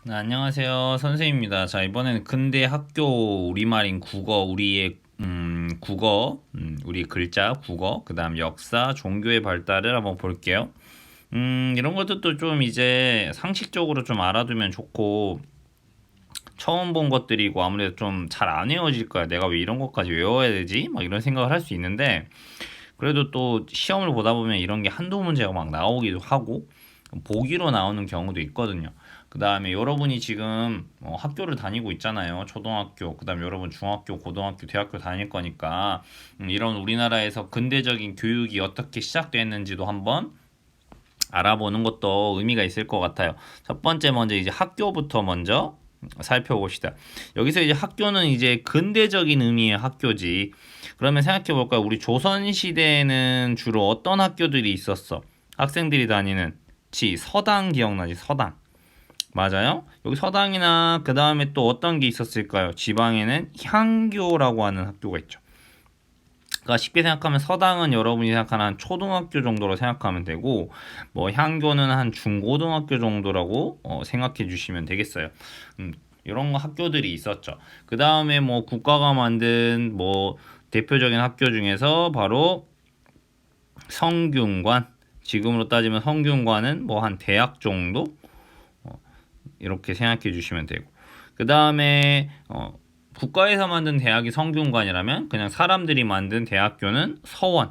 네, 안녕하세요. 선생님입니다. 자, 이번에는 근대 학교 우리말인 국어, 우리의 국어, 우리 글자, 국어, 그다음 역사, 종교의 발달을 한번 볼게요. 이런 것들도 좀 이제 상식적으로 좀 알아두면 좋고 처음 본 것들이고 아무래도 좀 잘 안 외워질 거야. 내가 왜 이런 것까지 외워야 되지? 막 이런 생각을 할 수 있는데 그래도 또 시험을 보다 보면 이런 게 한두 문제가 막 나오기도 하고 보기로 나오는 경우도 있거든요. 그 다음에 여러분이 지금 학교를 다니고 있잖아요. 초등학교, 그 다음에 여러분 중학교, 고등학교, 대학교 다닐 거니까 이런 우리나라에서 근대적인 교육이 어떻게 시작됐는지도 한번 알아보는 것도 의미가 있을 것 같아요. 첫 번째 먼저 이제 학교부터 먼저 살펴봅시다. 여기서 이제 학교는 이제 근대적인 의미의 학교지. 그러면 생각해 볼까요? 우리 조선 시대에는 주로 어떤 학교들이 있었어? 학생들이 다니는 서당 기억나지? 서당. 맞아요. 여기 서당이나 그 다음에 또 어떤 게 있었을까요? 지방에는 향교라고 하는 학교가 있죠. 그러니까 쉽게 생각하면 서당은 여러분이 생각하는 한 초등학교 정도로 생각하면 되고 뭐 향교는 한 중고등학교 정도라고 생각해 주시면 되겠어요. 이런 거 학교들이 있었죠. 그 다음에 뭐 국가가 만든 뭐 대표적인 학교 중에서 바로 성균관. 지금으로 따지면 성균관은 뭐 한 대학 정도 이렇게 생각해 주시면 되고 그 다음에 국가에서 만든 대학이 성균관이라면 그냥 사람들이 만든 대학교는 서원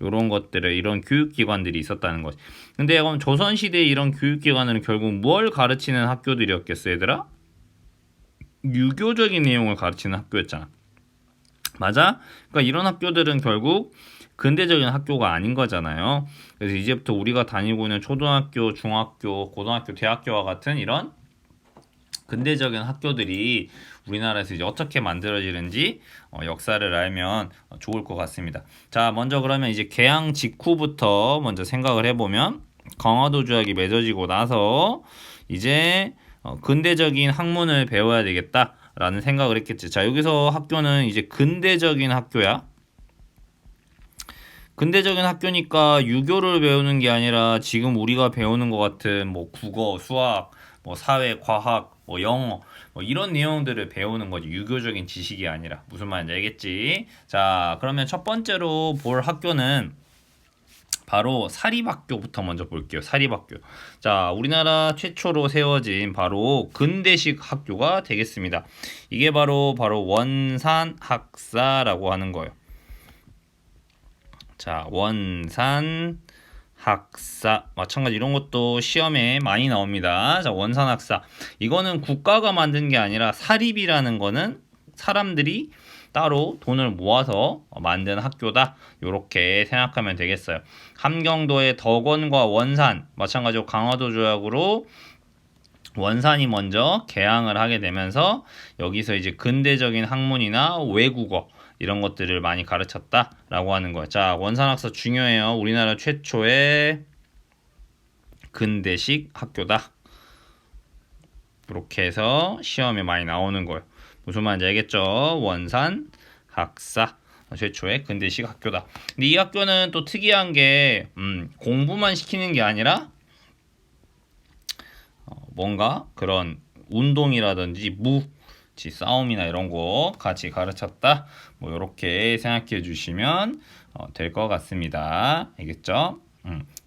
이런 것들을 이런 교육기관들이 있었다는 거지. 근데 그럼 조선시대에 이런 교육기관은 결국 뭘 가르치는 학교들이었겠어 얘들아? 유교적인 내용을 가르치는 학교였잖아. 맞아? 그러니까 이런 학교들은 결국 근대적인 학교가 아닌 거잖아요. 그래서 이제부터 우리가 다니고 있는 초등학교, 중학교, 고등학교, 대학교와 같은 이런 근대적인 학교들이 우리나라에서 이제 어떻게 만들어지는지 역사를 알면 좋을 것 같습니다. 자, 먼저 그러면 이제 개항 직후부터 먼저 생각을 해보면 강화도 조약이 맺어지고 나서 이제 근대적인 학문을 배워야 되겠다라는 생각을 했겠지. 자, 여기서 학교는 이제 근대적인 학교야. 근대적인 학교니까 유교를 배우는 게 아니라 지금 우리가 배우는 것 같은 뭐 국어, 수학, 뭐 사회, 과학, 뭐 영어 뭐 이런 내용들을 배우는 거지. 유교적인 지식이 아니라. 무슨 말인지 알겠지? 자, 그러면 첫 번째로 볼 학교는 바로 사립학교부터 먼저 볼게요. 사립학교. 자, 우리나라 최초로 세워진 바로 근대식 학교가 되겠습니다. 이게 바로 원산학사라고 하는 거예요. 자, 원산 학사 마찬가지 이런 것도 시험에 많이 나옵니다. 자, 원산 학사 이거는 국가가 만든 게 아니라 사립이라는 거는 사람들이 따로 돈을 모아서 만든 학교다. 이렇게 생각하면 되겠어요. 함경도의 덕원과 원산 마찬가지로 강화도 조약으로 원산이 먼저 개항을 하게 되면서 여기서 이제 근대적인 학문이나 외국어 이런 것들을 많이 가르쳤다라고 하는 거예요. 자, 원산학사 중요해요. 우리나라 최초의 근대식 학교다. 이렇게 해서 시험에 많이 나오는 거예요. 무슨 말인지 알겠죠? 원산학사 최초의 근대식 학교다. 근데 이 학교는 또 특이한 게 공부만 시키는 게 아니라 뭔가 그런 운동이라든지 싸움이나 이런 거 같이 가르쳤다. 뭐 이렇게 생각해 주시면 될 것 같습니다. 알겠죠?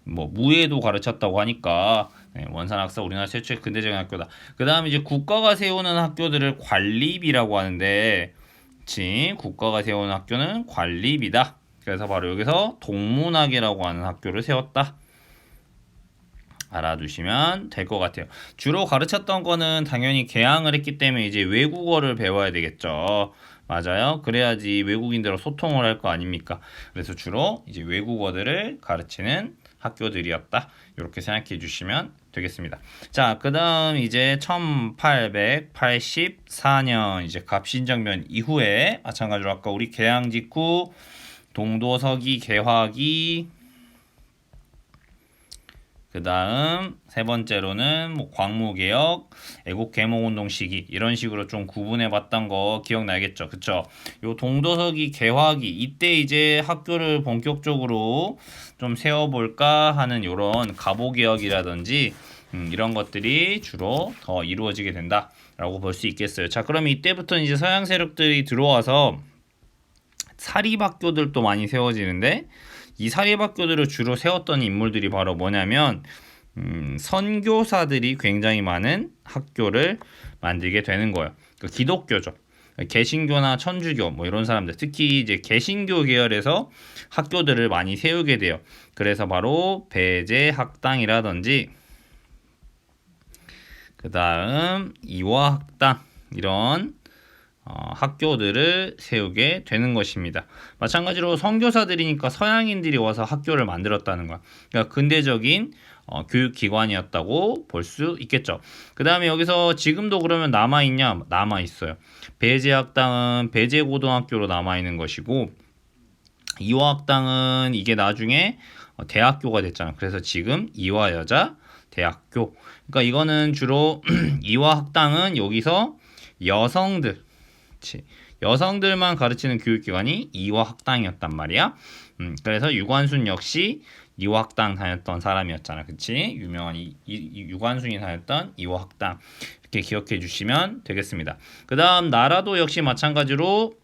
뭐 무예도 가르쳤다고 하니까 원산학사 우리나라 최초의 근대적인 학교다. 그 다음에 이제 국가가 세우는 학교들을 관립이라고 하는데, 국가가 세우는 학교는 관립이다. 그래서 바로 여기서 동문학이라고 하는 학교를 세웠다. 알아두시면 될 것 같아요. 주로 가르쳤던 거는 당연히 개항을 했기 때문에 이제 외국어를 배워야 되겠죠. 맞아요. 그래야지 외국인들과 소통을 할 거 아닙니까? 그래서 주로 이제 외국어들을 가르치는 학교들이었다. 이렇게 생각해 주시면 되겠습니다. 자, 그 다음 이제 1884년 이제 갑신정변 이후에 마찬가지로 아까 우리 개항 직후 동도서기 개화기 그 다음 세 번째로는 뭐 광무개혁, 애국개몽운동 시기 이런 식으로 좀 구분해봤던 거 기억나겠죠? 그쵸? 요 동도서기 개화기 이때 이제 학교를 본격적으로 좀 세워볼까 하는 요런 가보개혁이라든지 이런 것들이 주로 더 이루어지게 된다라고 볼 수 있겠어요. 자, 그럼 이때부터는 이제 서양 세력들이 들어와서 사립학교들도 많이 세워지는데 이 사립학교들을 주로 세웠던 인물들이 바로 뭐냐면 선교사들이 굉장히 많은 학교를 만들게 되는 거예요. 그 기독교죠. 개신교나 천주교 뭐 이런 사람들, 특히 이제 개신교 계열에서 학교들을 많이 세우게 돼요. 그래서 바로 배제학당이라든지 그 다음 이화학당 이런 학교들을 세우게 되는 것입니다. 마찬가지로 선교사들이니까 서양인들이 와서 학교를 만들었다는 거야. 그러니까 근대적인 교육기관이었다고 볼 수 있겠죠. 그 다음에 여기서 지금도 그러면 남아있냐? 남아있어요. 배제학당은 배제고등학교로 남아있는 것이고 이화학당은 이게 나중에 대학교가 됐잖아. 그래서 지금 이화여자대학교. 그러니까 이거는 주로 이화학당은 여기서 여성들만 가르치는 교육기관이 이화학당이었단 말이야. 그래서 유관순 역시 이화학당 다녔던 사람이었잖아. 그치? 유명한 유관순이 다녔던 이화학당. 이렇게 기억해 주시면 되겠습니다. 그 다음 나라도 역시 마찬가지로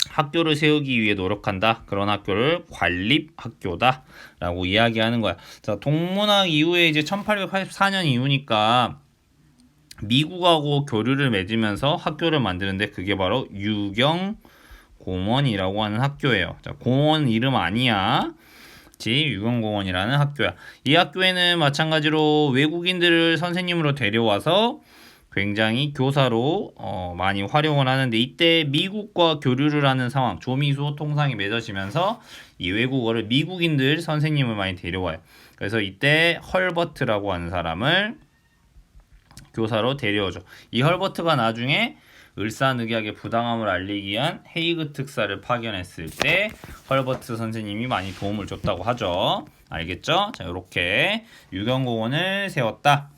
학교를 세우기 위해 노력한다. 그런 학교를 관립학교다 라고 이야기하는 거야. 자, 동문학 이후에 이제 1884년 이후니까 미국하고 교류를 맺으면서 학교를 만드는데 그게 바로 유경공원이라고 하는 학교예요. 자, 공원 이름 아니야. 유경공원이라는 학교야. 이 학교에는 마찬가지로 외국인들을 선생님으로 데려와서 굉장히 교사로 많이 활용을 하는데 이때 미국과 교류를 하는 상황, 조미수 통상이 맺어지면서 이 외국어를 미국인들 선생님을 많이 데려와요. 그래서 이때 헐버트라고 하는 사람을 교사로 데려오죠. 이 헐버트가 나중에 을사늑약의 부당함을 알리기 위한 헤이그 특사를 파견했을 때 헐버트 선생님이 많이 도움을 줬다고 하죠. 알겠죠? 자, 이렇게 유경공원을 세웠다.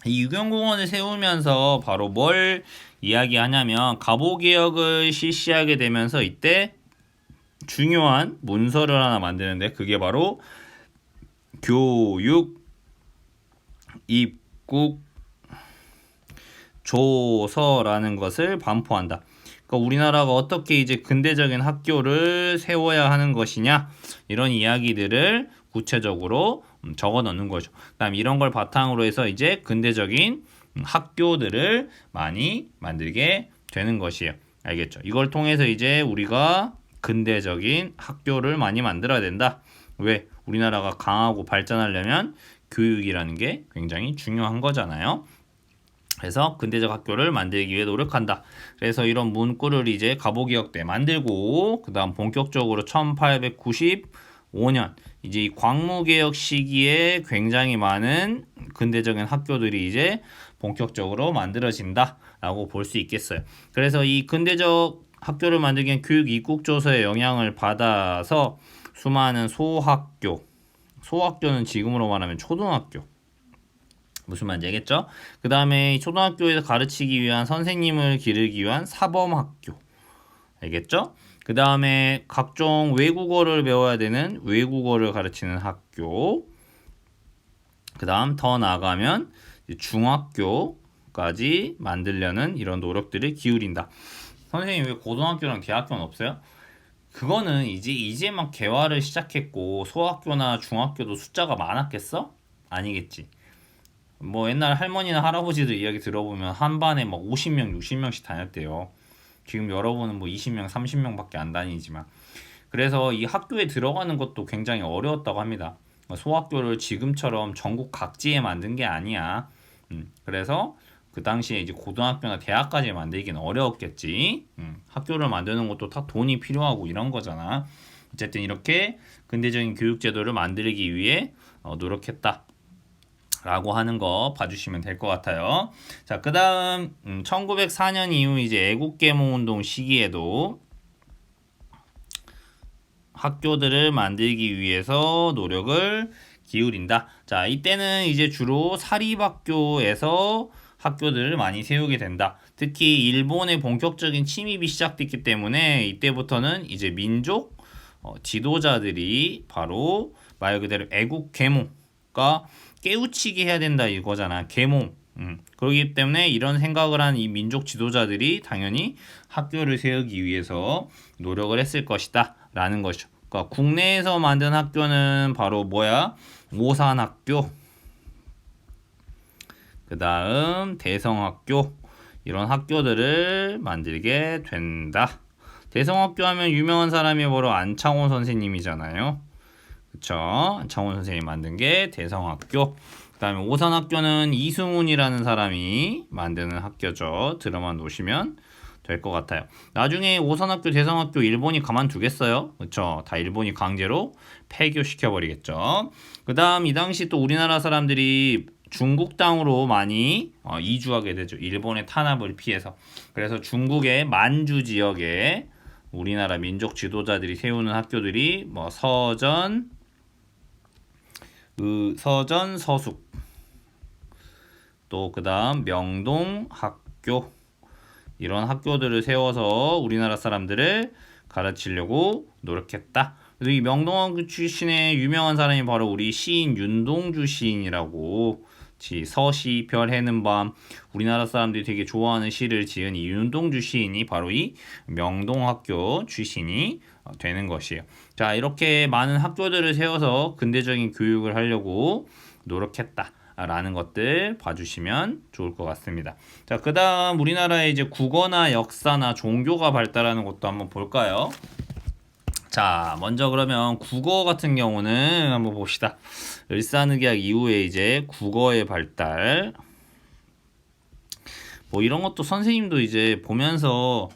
이 유경공원을 세우면서 바로 뭘 이야기하냐면 갑오개혁을 실시하게 되면서 이때 중요한 문서를 하나 만드는데 그게 바로 교육 입국 조서라는 것을 반포한다. 그러니까 우리나라가 어떻게 이제 근대적인 학교를 세워야 하는 것이냐 이런 이야기들을 구체적으로 적어 넣는 거죠. 그다음 이런 걸 바탕으로 해서 이제 근대적인 학교들을 많이 만들게 되는 것이에요. 알겠죠? 이걸 통해서 이제 우리가 근대적인 학교를 많이 만들어야 된다. 왜? 우리나라가 강하고 발전하려면 교육이라는 게 굉장히 중요한 거잖아요. 그래서 근대적 학교를 만들기 위해 노력한다. 그래서 이런 문구를 이제 갑오개혁 때 만들고 그 다음 본격적으로 1895년 이제 이 광무개혁 시기에 굉장히 많은 근대적인 학교들이 이제 본격적으로 만들어진다 라고 볼 수 있겠어요. 그래서 이 근대적 학교를 만들기 위한 교육 입국조서의 영향을 받아서 수많은 소학교는 지금으로 말하면 초등학교 무슨 말인지 알겠죠? 그 다음에 초등학교에서 가르치기 위한 선생님을 기르기 위한 사범학교 알겠죠? 그 다음에 각종 외국어를 배워야 되는 외국어를 가르치는 학교 그 다음 더 나아가면 중학교까지 만들려는 이런 노력들을 기울인다. 선생님 왜 고등학교랑 대학교는 없어요? 그거는 이제 막 개화를 시작했고 소학교나 중학교도 숫자가 많았겠어? 아니겠지. 뭐 옛날 할머니나 할아버지들 이야기 들어보면 한 반에 막 50명, 60명씩 다녔대요. 지금 여러분은 뭐 20명, 30명밖에 안 다니지만 그래서 이 학교에 들어가는 것도 굉장히 어려웠다고 합니다. 소학교를 지금처럼 전국 각지에 만든 게 아니야. 그래서 그 당시에 이제 고등학교나 대학까지 만들기는 어려웠겠지. 학교를 만드는 것도 다 돈이 필요하고 이런 거잖아. 어쨌든 이렇게 근대적인 교육제도를 만들기 위해 노력했다. 라고 하는 거 봐주시면 될 것 같아요. 자, 그 다음 1904년 이후 이제 애국개몽운동 시기에도 학교들을 만들기 위해서 노력을 기울인다. 자, 이때는 이제 주로 사립학교에서 학교들을 많이 세우게 된다. 특히 일본의 본격적인 침입이 시작됐기 때문에 이때부터는 이제 민족 지도자들이 바로 말 그대로 애국계몽과 깨우치게 해야 된다 이거잖아. 계몽. 그렇기 때문에 이런 생각을 한 이 민족 지도자들이 당연히 학교를 세우기 위해서 노력을 했을 것이다 라는 것이죠. 그러니까 국내에서 만든 학교는 바로 뭐야? 오산학교, 그 다음 대성학교, 이런 학교들을 만들게 된다. 대성학교 하면 유명한 사람이 바로 안창호 선생님이잖아요. 그쵸? 안창호 선생님이 만든 게 대성학교. 그 다음에 오산학교는 이승훈이라는 사람이 만드는 학교죠. 들어만 놓으시면 될 것 같아요. 나중에 오산학교, 대성학교 일본이 가만두겠어요? 그쵸? 다 일본이 강제로 폐교시켜버리겠죠. 그 다음 이 당시 또 우리나라 사람들이 중국 땅으로 많이 이주하게 되죠. 일본의 탄압을 피해서. 그래서 중국의 만주 지역에 우리나라 민족 지도자들이 세우는 학교들이 뭐 서전, 서숙, 또 그 다음 명동학교, 이런 학교들을 세워서 우리나라 사람들을 가르치려고 노력했다. 그래서 이 명동학교 출신의 유명한 사람이 바로 우리 시인 윤동주 시인이라고, 서시 별해는 밤, 우리나라 사람들이 되게 좋아하는 시를 지은 이 윤동주 시인이 바로 이 명동학교 출신이 되는 것이에요. 자, 이렇게 많은 학교들을 세워서 근대적인 교육을 하려고 노력했다 라는 것들 봐주시면 좋을 것 같습니다. 자, 그 다음 우리나라의 이제 국어나 역사나 종교가 발달하는 것도 한번 볼까요? 자, 먼저 그러면 국어 같은 경우는 한번 봅시다. 을사늑약 이후에 이제 국어의 발달, 뭐 이런 것도 선생님도 이제 보면서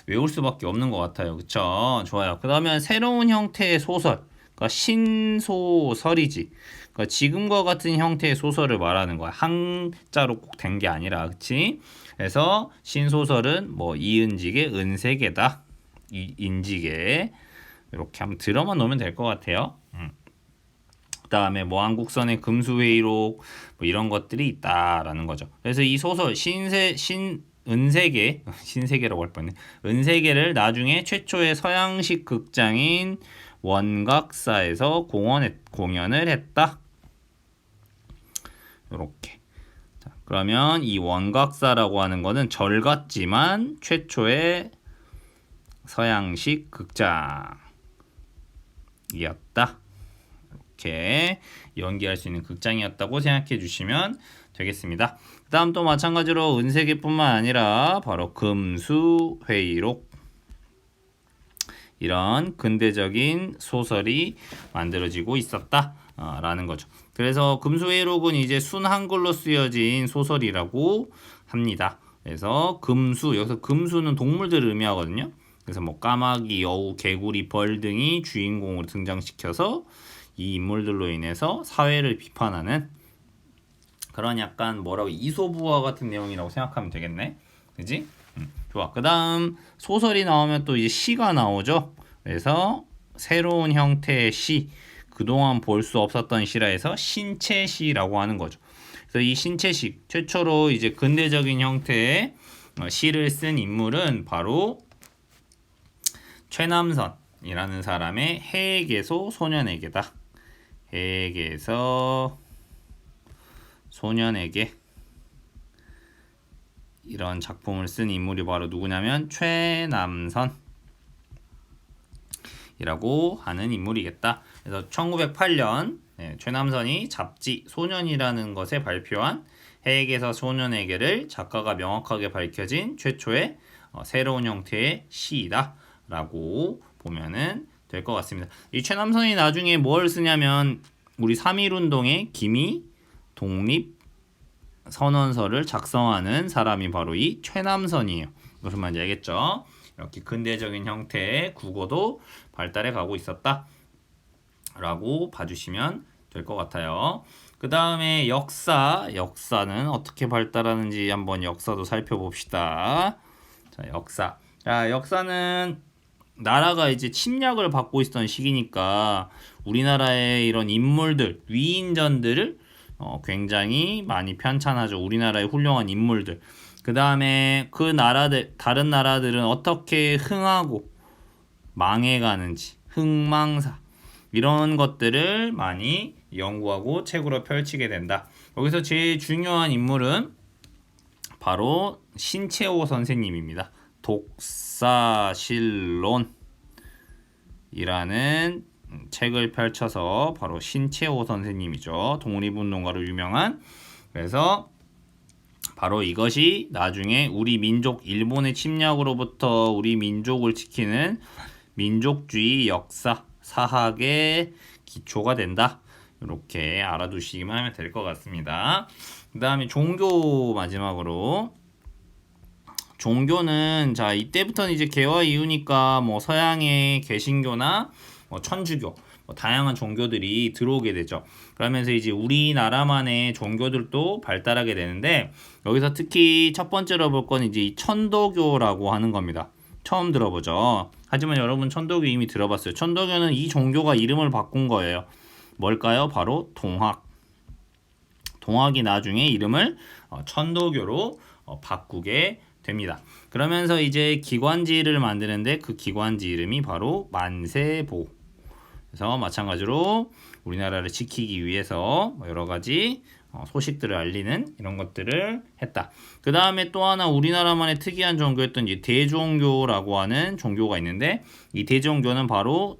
외울 수밖에 없는 것 같아요. 그쵸? 좋아요. 그 다음에 새로운 형태의 소설, 그러니까 신소설이지. 그러니까 지금과 같은 형태의 소설을 말하는 거야. 한자로 꼭 된 게 아니라, 그치? 그래서 신소설은 뭐 이은직의 은세계다. 인직의, 이렇게 한번 들어만 놓으면 될 것 같아요. 그 다음에 뭐 한국선의 금수회의록, 뭐 이런 것들이 있다라는 거죠. 그래서 이 소설 은세계, 신세계라고 할 뻔했네. 은세계를 나중에 최초의 서양식 극장인 원각사에서 공연을 했다. 이렇게. 그러면 이 원각사라고 하는 거는 절 같지만 최초의 서양식 극장이었다. 이렇게 연기할 수 있는 극장이었다고 생각해 주시면 되겠습니다. 그 다음 또 마찬가지로 은세계뿐만 아니라 바로 금수회의록, 이런 근대적인 소설이 만들어지고 있었다 라는 거죠. 그래서 금수회의록은 이제 순한글로 쓰여진 소설이라고 합니다. 그래서 금수, 여기서 금수는 동물들을 의미하거든요. 그래서 뭐 까마귀, 여우, 개구리, 벌 등이 주인공으로 등장시켜서 이 인물들로 인해서 사회를 비판하는 그런 약간 뭐라고 이소부화 같은 내용이라고 생각하면 되겠네. 그지? 좋아. 그 다음 소설이 나오면 또 이제 시가 나오죠. 그래서 새로운 형태의 시, 그동안 볼 수 없었던 시라 해서 신체시라고 하는 거죠. 그래서 이 신체시, 최초로 이제 근대적인 형태의 시를 쓴 인물은 바로 최남선이라는 사람의 해에게서 소년에게다. 해에게서 소년에게, 이런 작품을 쓴 인물이 바로 누구냐면 최남선이라고 하는 인물이겠다. 그래서 1908년 최남선이 잡지 소년이라는 것에 발표한 해에게서 소년에게를 작가가 명확하게 밝혀진 최초의 새로운 형태의 시이다 라고 보면은 될 것 같습니다. 이 최남선이 나중에 뭘 쓰냐면 우리 3.1운동의 기미 독립 선언서를 작성하는 사람이 바로 이 최남선이에요. 무슨 말인지 알겠죠? 이렇게 근대적인 형태의 국어도 발달해 가고 있었다 라고 봐주시면 될 것 같아요. 그 다음에 역사는 어떻게 발달하는지 한번 역사도 살펴봅시다. 자, 역사는 나라가 이제 침략을 받고 있었던 시기니까 우리나라의 이런 인물들, 위인전들을 굉장히 많이 편찬하죠. 우리나라의 훌륭한 인물들. 그 다음에 그 나라들, 다른 나라들은 어떻게 흥하고 망해가는지, 흥망사, 이런 것들을 많이 연구하고 책으로 펼치게 된다. 여기서 제일 중요한 인물은 바로 신채호 선생님입니다. 독사실론이라는 책을 펼쳐서 바로 신채호 선생님이죠. 독립운동가로 유명한. 그래서 바로 이것이 나중에 우리 민족 일본의 침략으로부터 우리 민족을 지키는 민족주의 역사 사학의 기초가 된다. 이렇게 알아두시기만 하면 될 것 같습니다. 그 다음에 종교 마지막으로. 종교는 자 이때부터는 이제 개화 이후니까 뭐 서양의 개신교나 뭐 천주교 뭐 다양한 종교들이 들어오게 되죠. 그러면서 이제 우리나라만의 종교들도 발달하게 되는데 여기서 특히 첫 번째로 볼 건 이제 이 천도교라고 하는 겁니다. 처음 들어보죠. 하지만 여러분 천도교 이미 들어봤어요. 천도교는 이 종교가 이름을 바꾼 거예요. 뭘까요? 바로 동학. 동학이 나중에 이름을 천도교로 바꾸게 됩니다. 그러면서 이제 기관지를 만드는데 그 기관지 이름이 바로 만세보. 그래서 마찬가지로 우리나라를 지키기 위해서 여러 가지 소식들을 알리는 이런 것들을 했다. 그 다음에 또 하나 우리나라만의 특이한 종교였던 이 대종교라고 하는 종교가 있는데 이 대종교는 바로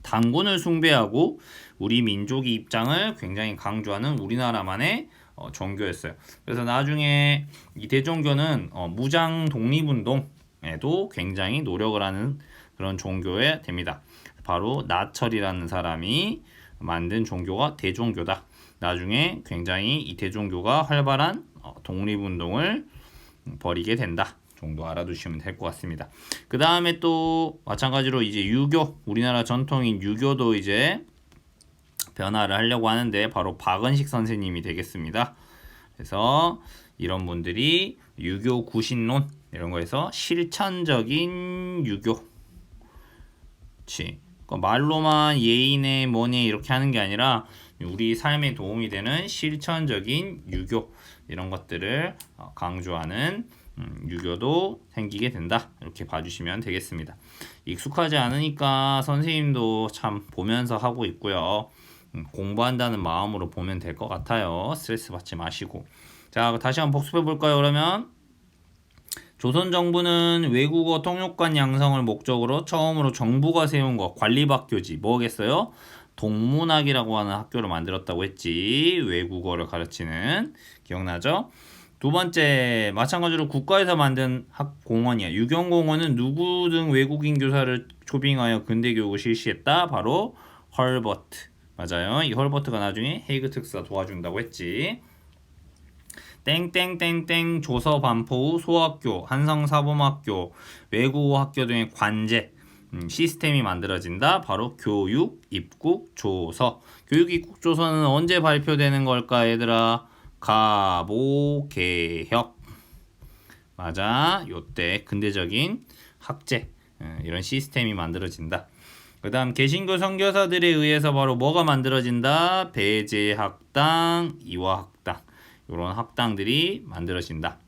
단군을 숭배하고 우리 민족의 입장을 굉장히 강조하는 우리나라만의 종교였어요. 그래서 나중에 이 대종교는 무장 독립운동에도 굉장히 노력을 하는 그런 종교에 됩니다. 바로 나철이라는 사람이 만든 종교가 대종교다. 나중에 굉장히 이 대종교가 활발한 독립운동을 벌이게 된다. 정도 알아두시면 될 것 같습니다. 그 다음에 또 마찬가지로 이제 유교, 우리나라 전통인 유교도 이제 변화를 하려고 하는데 바로 박은식 선생님이 되겠습니다. 그래서 이런 분들이 유교 구신론 이런 거에서 실천적인 유교, 그러니까 말로만 예의네 뭐네 이렇게 하는 게 아니라 우리 삶에 도움이 되는 실천적인 유교 이런 것들을 강조하는 유교도 생기게 된다. 이렇게 봐주시면 되겠습니다. 익숙하지 않으니까 선생님도 참 보면서 하고 있고요. 공부한다는 마음으로 보면 될 것 같아요. 스트레스 받지 마시고. 자, 다시 한번 복습해 볼까요? 그러면 조선 정부는 외국어 통역관 양성을 목적으로 처음으로 정부가 세운 거 관리학교지 뭐겠어요? 동문학이라고 하는 학교를 만들었다고 했지. 외국어를 가르치는. 기억나죠? 두 번째, 마찬가지로 국가에서 만든 학공원이야. 유경공원은 누구 등 외국인 교사를 초빙하여 근대교육을 실시했다? 바로 헐버트. 맞아요. 이 헐버트가 나중에 헤이그 특사 도와준다고 했지. 땡땡땡땡 조서 반포 후 소학교, 한성사범학교, 외국어 학교 등의 관제 시스템이 만들어진다. 바로 교육 입국 조서. 교육 입국 조서는 언제 발표되는 걸까 얘들아? 가보 개혁. 맞아. 요때 근대적인 학제 이런 시스템이 만들어진다. 그 다음 개신교 선교사들에 의해서 바로 뭐가 만들어진다? 배제학당, 이화학당 이런 학당들이 만들어진다.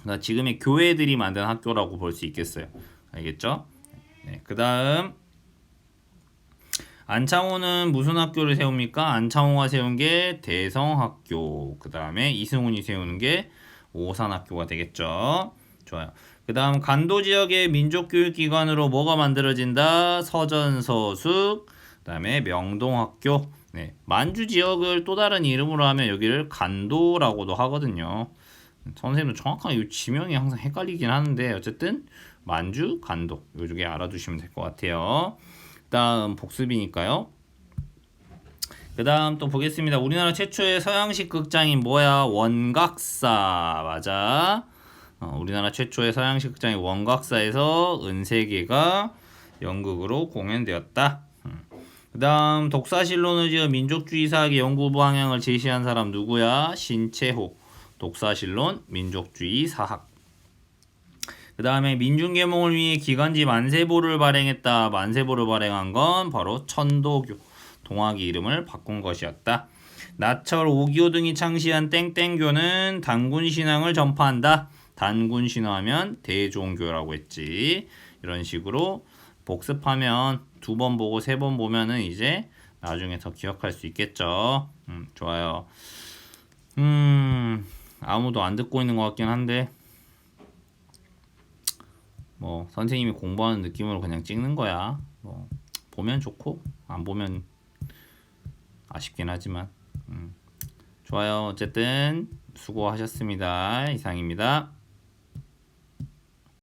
그러니까 지금의 교회들이 만든 학교라고 볼 수 있겠어요. 알겠죠? 네, 그 다음 안창호는 무슨 학교를 세웁니까? 안창호가 세운 게 대성학교. 그 다음에 이승훈이 세우는 게 오산학교가 되겠죠. 좋아요. 그 다음 간도 지역의 민족교육기관으로 뭐가 만들어진다? 서전서숙. 그 다음에 명동학교. 네, 만주 지역을 또 다른 이름으로 하면 여기를 간도라고도 하거든요. 선생님도 정확하게 이 지명이 항상 헷갈리긴 하는데 어쨌든 만주, 간도 요 두 개 알아두시면 될 것 같아요. 그 다음 복습이니까요. 그 다음 또 보겠습니다. 우리나라 최초의 서양식 극장인 뭐야? 원각사. 맞아. 우리나라 최초의 서양식 극장인 원각사에서 은세계가 연극으로 공연되었다. 그 다음 독사실론을 지어 민족주의 사학의 연구 방향을 제시한 사람 누구야? 신채호. 독사실론 민족주의 사학. 그 다음에 민중계몽을 위해 기관지 만세보를 발행했다. 만세보를 발행한 건 바로 천도교. 동학의 이름을 바꾼 것이었다. 나철, 오기호 등이 창시한 땡땡교는 단군신앙을 전파한다. 단군신화하면 대종교라고 했지. 이런 식으로 복습하면 2번 보고 3번 보면은 이제 나중에 더 기억할 수 있겠죠. 좋아요. 아무도 안 듣고 있는 것 같긴 한데 뭐 선생님이 공부하는 느낌으로 그냥 찍는 거야. 뭐 보면 좋고 안 보면 아쉽긴 하지만 좋아요. 어쨌든 수고하셨습니다. 이상입니다.